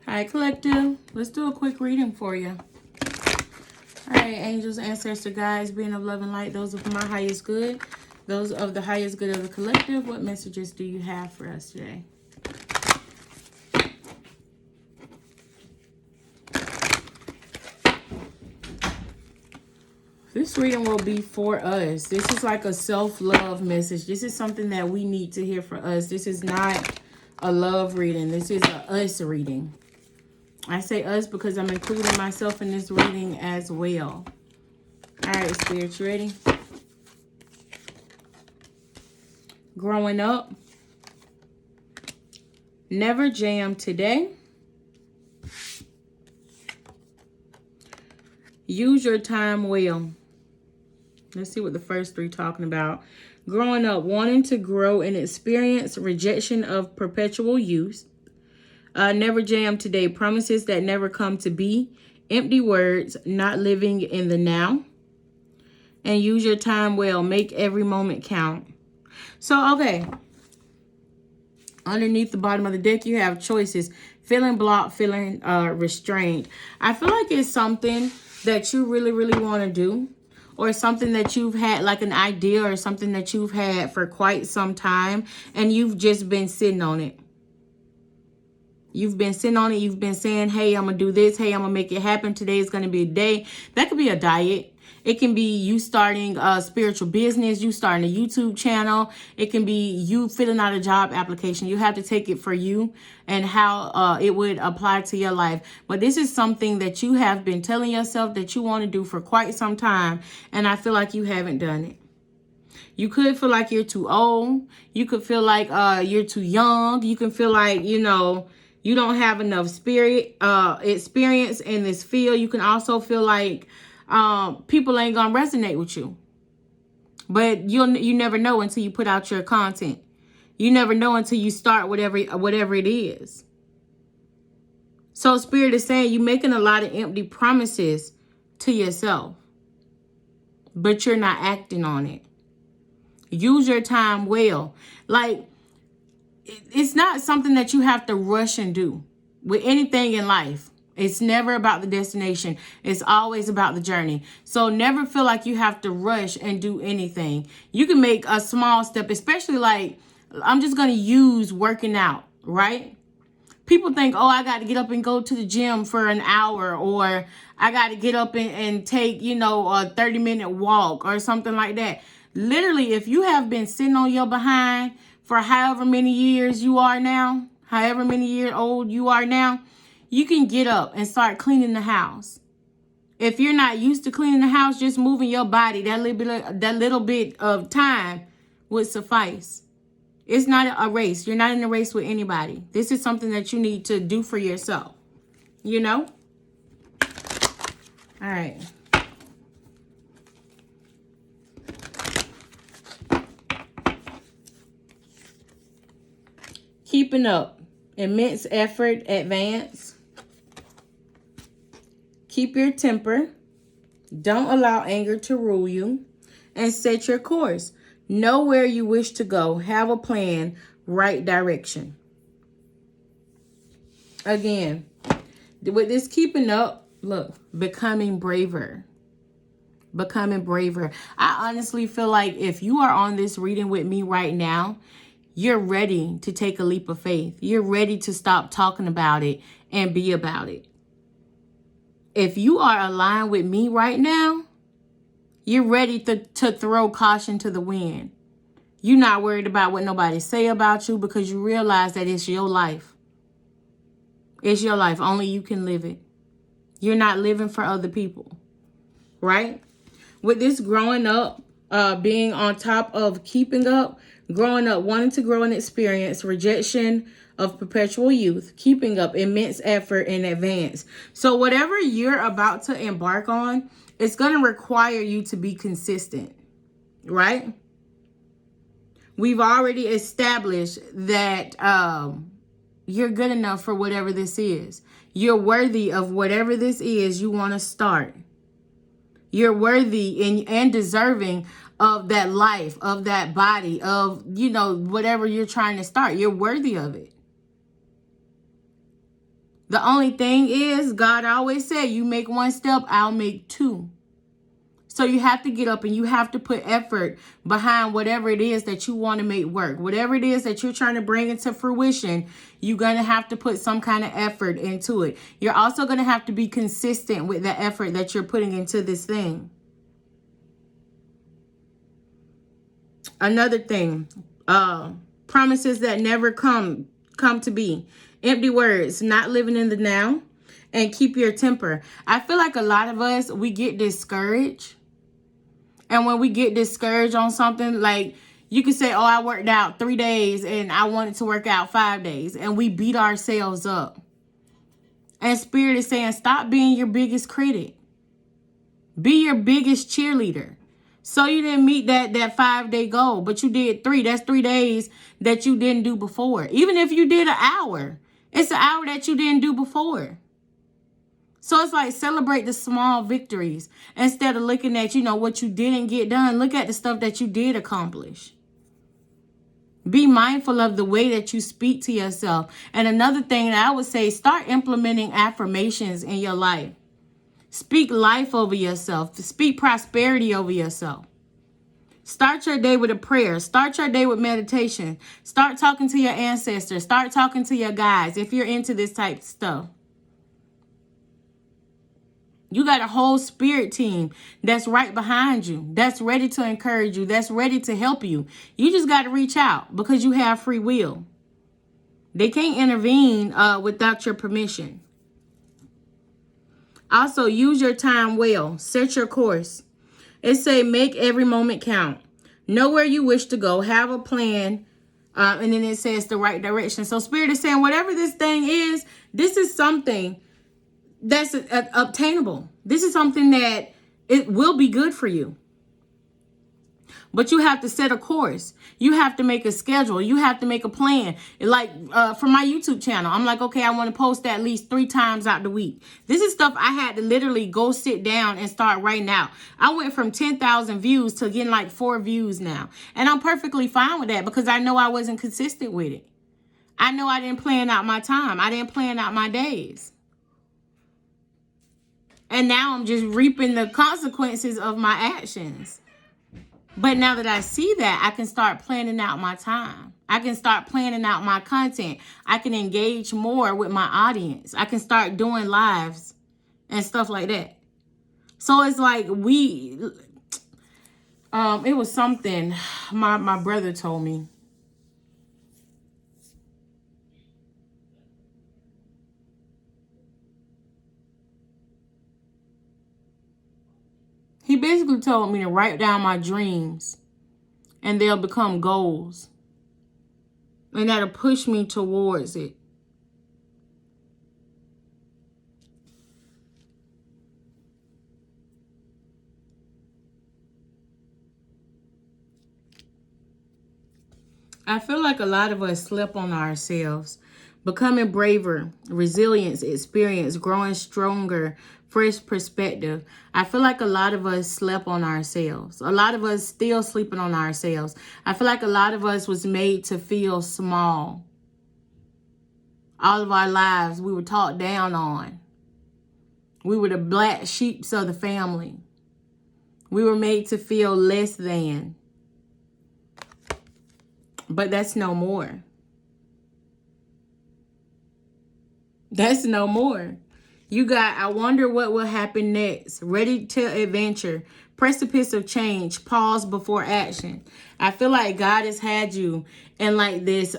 All right, collective, let's do a quick reading for you. All right, angels, ancestor, guides, being of love and light, those of my highest good, those of the highest good of the collective, what messages do you have for us today? This reading will be for us. This is like a self-love message. This is something that we need to hear for us. This is not a love reading. This is a us reading. I say us because I'm including myself in this reading as well. All right, Spirit, you ready? Growing up. Never jam today. Use your time well. Let's see what the first three talking about. Growing up, wanting to grow and experience, rejection of perpetual youth. Never jam today, promises that never come to be, empty words, not living in the now. And use your time well, make every moment count. So, okay. Underneath the bottom of the deck, you have choices. Feeling blocked, feeling restrained. I feel like it's something that you really, really want to do. Or something that you've had, like an idea or something that you've had for quite some time. And you've just been sitting on it. You've been sitting on it. You've been saying, hey, I'm going to do this. Hey, I'm going to make it happen. Today is going to be a day. That could be a diet. It can be you starting a spiritual business, you starting a YouTube channel. It can be you filling out a job application. You have to take it for you and how it would apply to your life. But this is something that you have been telling yourself that you want to do for quite some time. And I feel like you haven't done it. You could feel like you're too old. You could feel like you're too young. You can feel like, you don't have enough experience in this field. You can also feel like people ain't gonna resonate with you. But you never know until you put out your content. You never know until you start whatever it is. So Spirit is saying you're making a lot of empty promises to yourself, but you're not acting on it. Use your time well. Like, it's not something that you have to rush and do with anything in life. It's never about the destination. It's always about the journey. So never feel like you have to rush and do anything. You can make a small step, especially like, I'm just going to use working out, right? People think, oh, I got to get up and go to the gym for an hour, or I got to get up and take, a 30-minute walk or something like that. Literally, if you have been sitting on your behind for however many years you are now, however many years old you are now, you can get up and start cleaning the house. If you're not used to cleaning the house, just moving your body, that little bit of time would suffice. It's not a race. You're not in a race with anybody. This is something that you need to do for yourself. All right. Keeping up. Immense effort, advance. Keep your temper. Don't allow anger to rule you. And set your course. Know where you wish to go. Have a plan. Right direction. Again, with this keeping up, look, becoming braver. Becoming braver. I honestly feel like if you are on this reading with me right now, you're ready to take a leap of faith. You're ready to stop talking about it and be about it. If you are aligned with me right now, you're ready to throw caution to the wind. You're not worried about what nobody say about you because you realize that it's your life. It's your life. Only you can live it. You're not living for other people, right? With this growing up, being on top of keeping up, growing up, wanting to grow and experience, rejection of perpetual youth, keeping up, immense effort in advance. So whatever you're about to embark on, it's going to require you to be consistent, right? We've already established that you're good enough for whatever this is. You're worthy of whatever this is you want to start. You're worthy and deserving of that life, of that body, of, whatever you're trying to start. You're worthy of it. The only thing is, God always said, you make one step, I'll make two. So you have to get up and you have to put effort behind whatever it is that you want to make work. Whatever it is that you're trying to bring into fruition, you're going to have to put some kind of effort into it. You're also going to have to be consistent with the effort that you're putting into this thing. Another thing, promises that never come to be. Empty words, not living in the now, and keep your temper. I feel like a lot of us, we get discouraged. And when we get discouraged on something, like you can say, oh, I worked out 3 days and I wanted to work out 5 days. And we beat ourselves up. And Spirit is saying, stop being your biggest critic. Be your biggest cheerleader. So you didn't meet that 5-day goal, but you did 3. That's 3 days that you didn't do before. Even if you did an hour, it's an hour that you didn't do before. So it's like celebrate the small victories instead of looking at, what you didn't get done. Look at the stuff that you did accomplish. Be mindful of the way that you speak to yourself. And another thing that I would say, start implementing affirmations in your life. Speak life over yourself. Speak prosperity over yourself. Start your day with a prayer. Start your day with meditation. Start talking to your ancestors. Start talking to your guides if you're into this type of stuff. You got a whole spirit team that's right behind you, that's ready to encourage you, that's ready to help you. You just got to reach out because you have free will. They can't intervene without your permission. Also, use your time well. Set your course. It say make every moment count. Know where you wish to go. Have a plan. And then it says the right direction. So Spirit is saying whatever this thing is, this is something that's obtainable. This is something that it will be good for you. But you have to set a course. You have to make a schedule. You have to make a plan. Like for my YouTube channel, I'm like, okay, I want to post at least 3 times out the week. This is stuff I had to literally go sit down and start writing out. I went from 10,000 views to getting like 4 views now. And I'm perfectly fine with that because I know I wasn't consistent with it. I know I didn't plan out my time. I didn't plan out my days. And now I'm just reaping the consequences of my actions. But now that I see that, I can start planning out my time. I can start planning out my content. I can engage more with my audience. I can start doing lives and stuff like that. So it's like it was something my brother told me. He basically told me to write down my dreams and they'll become goals. And that'll push me towards it. I feel like a lot of us slept on ourselves. Becoming braver, resilience, experience, growing stronger, fresh perspective. I feel like a lot of us slept on ourselves. A lot of us still sleeping on ourselves. I feel like a lot of us was made to feel small. All of our lives we were talked down on. We were the black sheeps of the family. We were made to feel less than. But that's no more. That's no more. You got, I wonder what will happen next. Ready to adventure. Precipice of change. Pause before action. I feel like God has had you in like this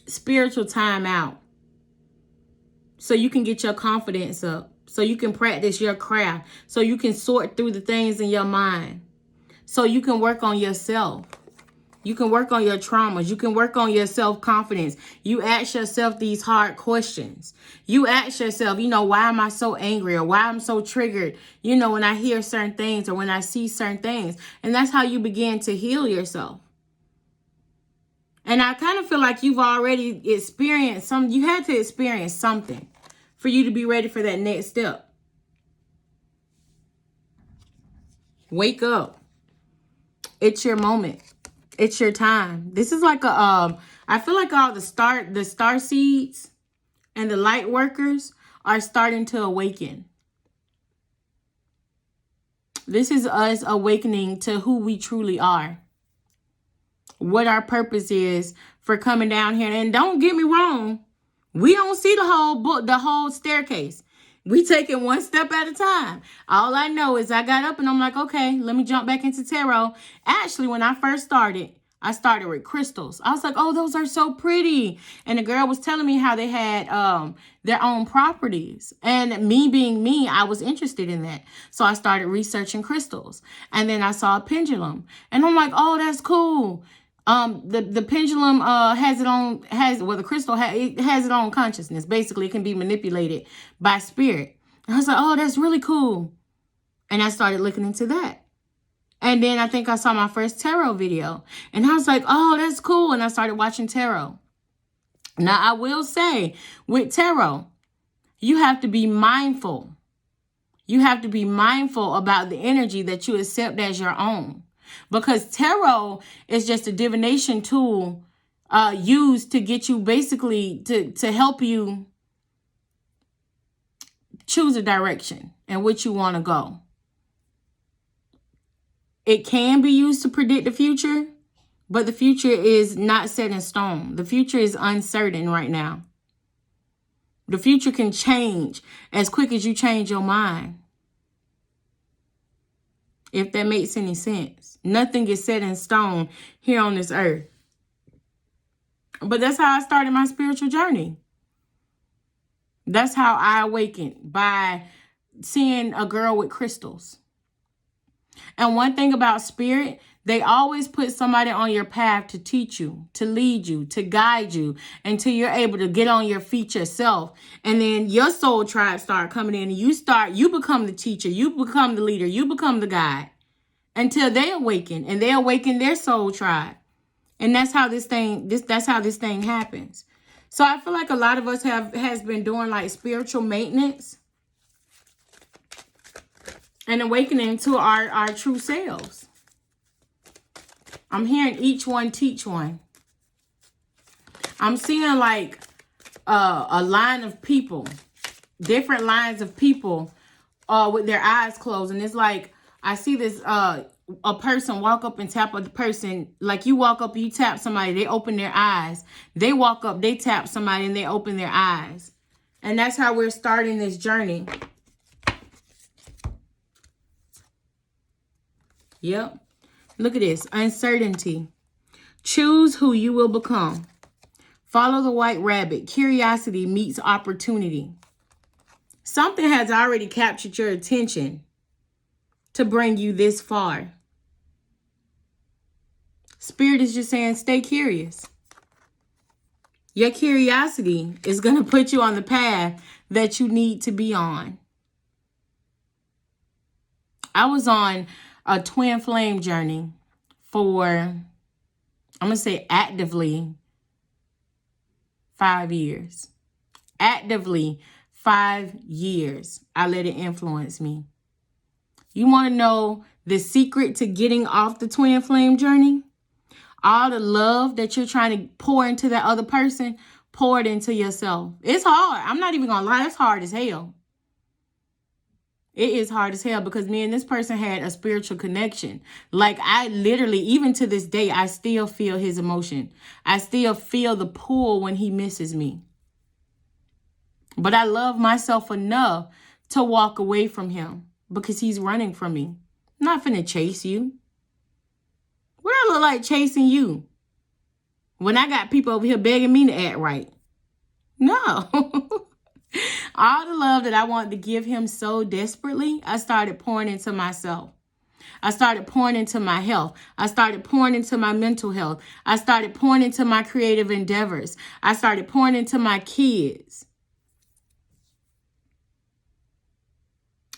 spiritual timeout. So you can get your confidence up. So you can practice your craft. So you can sort through the things in your mind. So you can work on yourself. You can work on your traumas. You can work on your self-confidence. You ask yourself these hard questions. You ask yourself, why am I so angry or why I'm so triggered, when I hear certain things or when I see certain things. And that's how you begin to heal yourself. And I kind of feel like you've already experienced you had to experience something for you to be ready for that next step. Wake up. It's your moment. It's your time. This is like I feel like all the star seeds and the light workers are starting to awaken. This is us awakening to who we truly are. What our purpose is for coming down here. And don't get me wrong, we don't see the whole book, the whole staircase. We take it one step at a time. All I know is I got up and I'm like, okay, let me jump back into tarot. Actually, when I first started, I started with crystals. I was like, oh, those are so pretty. And the girl was telling me how they had their own properties. And me being me, I was interested in that. So I started researching crystals. And then I saw a pendulum. And I'm like, oh, that's cool. The pendulum the crystal it has its own consciousness. Basically, it can be manipulated by spirit. And I was like, oh, that's really cool. And I started looking into that. And then I think I saw my first tarot video. And I was like, oh, that's cool. And I started watching tarot. Now, I will say, with tarot, you have to be mindful. You have to be mindful about the energy that you accept as your own. Because tarot is just a divination tool used to get you basically to help you choose a direction in which you want to go. It can be used to predict the future, but the future is not set in stone. The future is uncertain right now. The future can change as quick as you change your mind. If that makes any sense. Nothing is set in stone here on this earth. But that's how I started my spiritual journey. That's how I awakened, by seeing a girl with crystals. And one thing about spirit, they always put somebody on your path to teach you, to lead you, to guide you until you're able to get on your feet yourself. And then your soul tribe start coming in and you become the teacher, you become the leader, you become the guide until they awaken, and they awaken their soul tribe. And that's how this thing happens. So I feel like a lot of us has been doing like spiritual maintenance and awakening to our true selves. I'm hearing each one teach one. I'm seeing like a line of people, different lines of people with their eyes closed. And it's like, I see this, a person walk up and tap a person. Like you walk up, you tap somebody, they open their eyes. They walk up, they tap somebody, and they open their eyes. And that's how we're starting this journey. Yep. Look at this. Uncertainty. Choose who you will become. Follow the white rabbit. Curiosity meets opportunity. Something has already captured your attention to bring you this far. Spirit is just saying, stay curious. Your curiosity is going to put you on the path that you need to be on. I was on a twin flame journey for, I'm going to say actively, 5 years. Actively 5 years. I let it influence me. You want to know the secret to getting off the twin flame journey? All the love that you're trying to pour into that other person, pour it into yourself. It's hard. I'm not even going to lie. It's hard as hell. It is hard as hell because me and this person had a spiritual connection. Like I literally, even to this day, I still feel his emotion. I still feel the pull when he misses me. But I love myself enough to walk away from him because he's running from me. I'm not finna chase you. What I look like chasing you? When I got people over here begging me to act right. No. All the love that I wanted to give him so desperately, I started pouring into myself. I started pouring into my health. I started pouring into my mental health. I started pouring into my creative endeavors. I started pouring into my kids.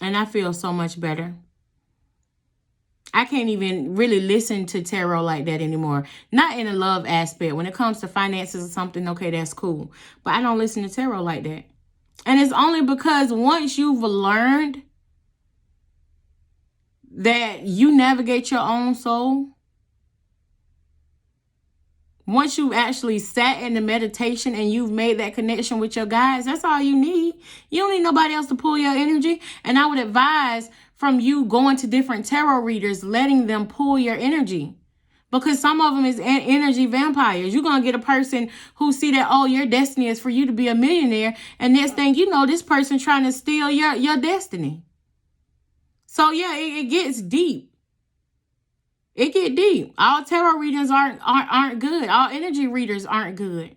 And I feel so much better. I can't even really listen to tarot like that anymore. Not in a love aspect. When it comes to finances or something, okay, that's cool. But I don't listen to tarot like that. And it's only because once you've learned that you navigate your own soul, Once you actually sat in the meditation and you've made that connection with your guides, that's all you need. You don't need nobody else to pull your energy. And I would advise from you going to different tarot readers, letting them pull your energy. Because some of them is energy vampires. You're going to get a person who see that, oh, your destiny is for you to be a millionaire. And next thing you know, this person trying to steal your destiny. So, yeah, it gets deep. It get deep. All tarot readings aren't good. All energy readers aren't good.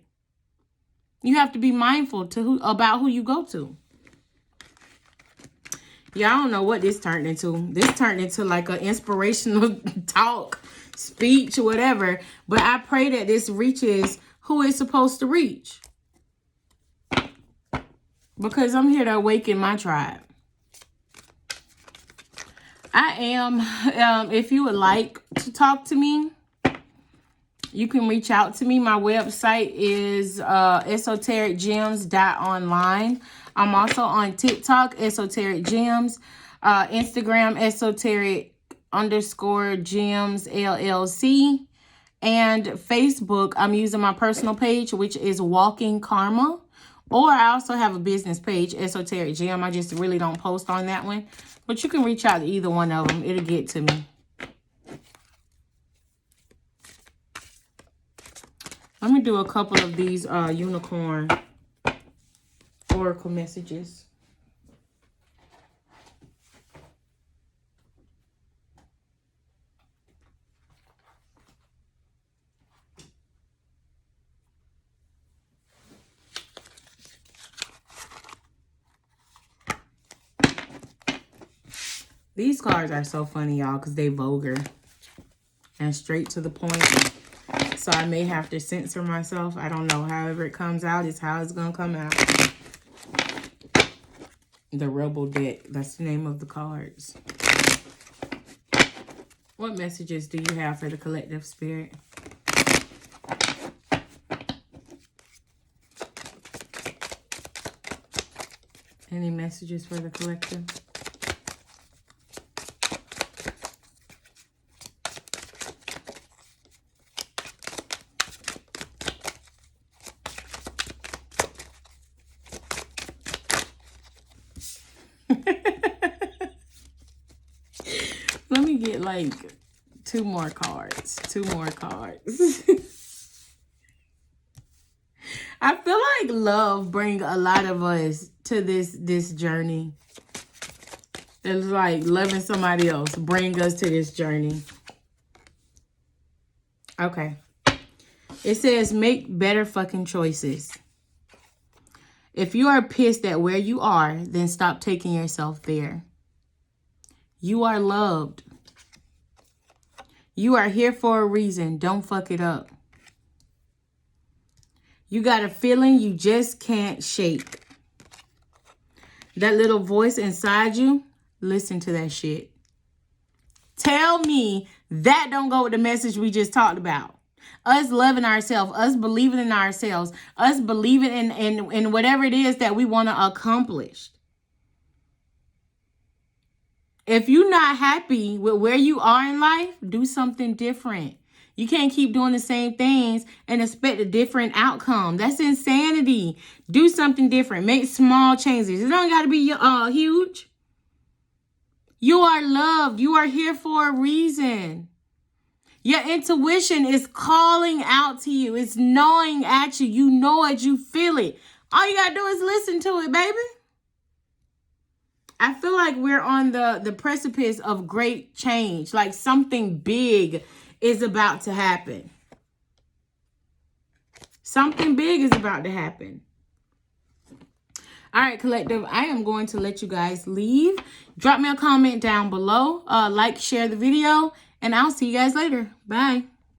You have to be mindful about who you go to. Yeah, I don't know what this turned into. This turned into like an inspirational talk, speech, whatever. But I pray that this reaches who it's supposed to reach. Because I'm here to awaken my tribe. I am, if you would like to talk to me, you can reach out to me. My website is esotericgems.online. I'm also on TikTok, Esoteric Gems, Instagram, esoteric_gems LLC, and Facebook. I'm using my personal page, which is Walking Karma. Or I also have a business page, Esoteric Gem. I just really don't post on that one. But you can reach out to either one of them. It'll get to me. Let me do a couple of these unicorn oracle messages. These cards are so funny, y'all, because they vulgar and straight to the point. So I may have to censor myself. I don't know. However it comes out is how it's going to come out. The Rebel Deck. That's the name of the cards. What messages do you have for the collective spirit? Any messages for the collective? Let me get like two more cards. I feel like love brings a lot of us to this journey. It's like loving somebody else bring us to this journey. Okay. It says make better fucking choices. If you are pissed at where you are, then stop taking yourself there. You are loved. You are here for a reason. Don't fuck it up. You got a feeling you just can't shake. That little voice inside you, listen to that shit. Tell me that don't go with the message we just talked about. Us loving ourselves, us believing in ourselves, us believing in whatever it is that we want to accomplish. If you're not happy with where you are in life, do something different. You can't keep doing the same things and expect a different outcome. That's insanity. Do something different. Make small changes. It don't got to be huge. You are loved. You are here for a reason. Your intuition is calling out to you. It's gnawing at you. You know it. You feel it. All you got to do is listen to it, baby. I feel like we're on the precipice of great change. Like something big is about to happen. Something big is about to happen. All right, collective, I am going to let you guys leave. Drop me a comment down below. Like, share the video, and I'll see you guys later. Bye.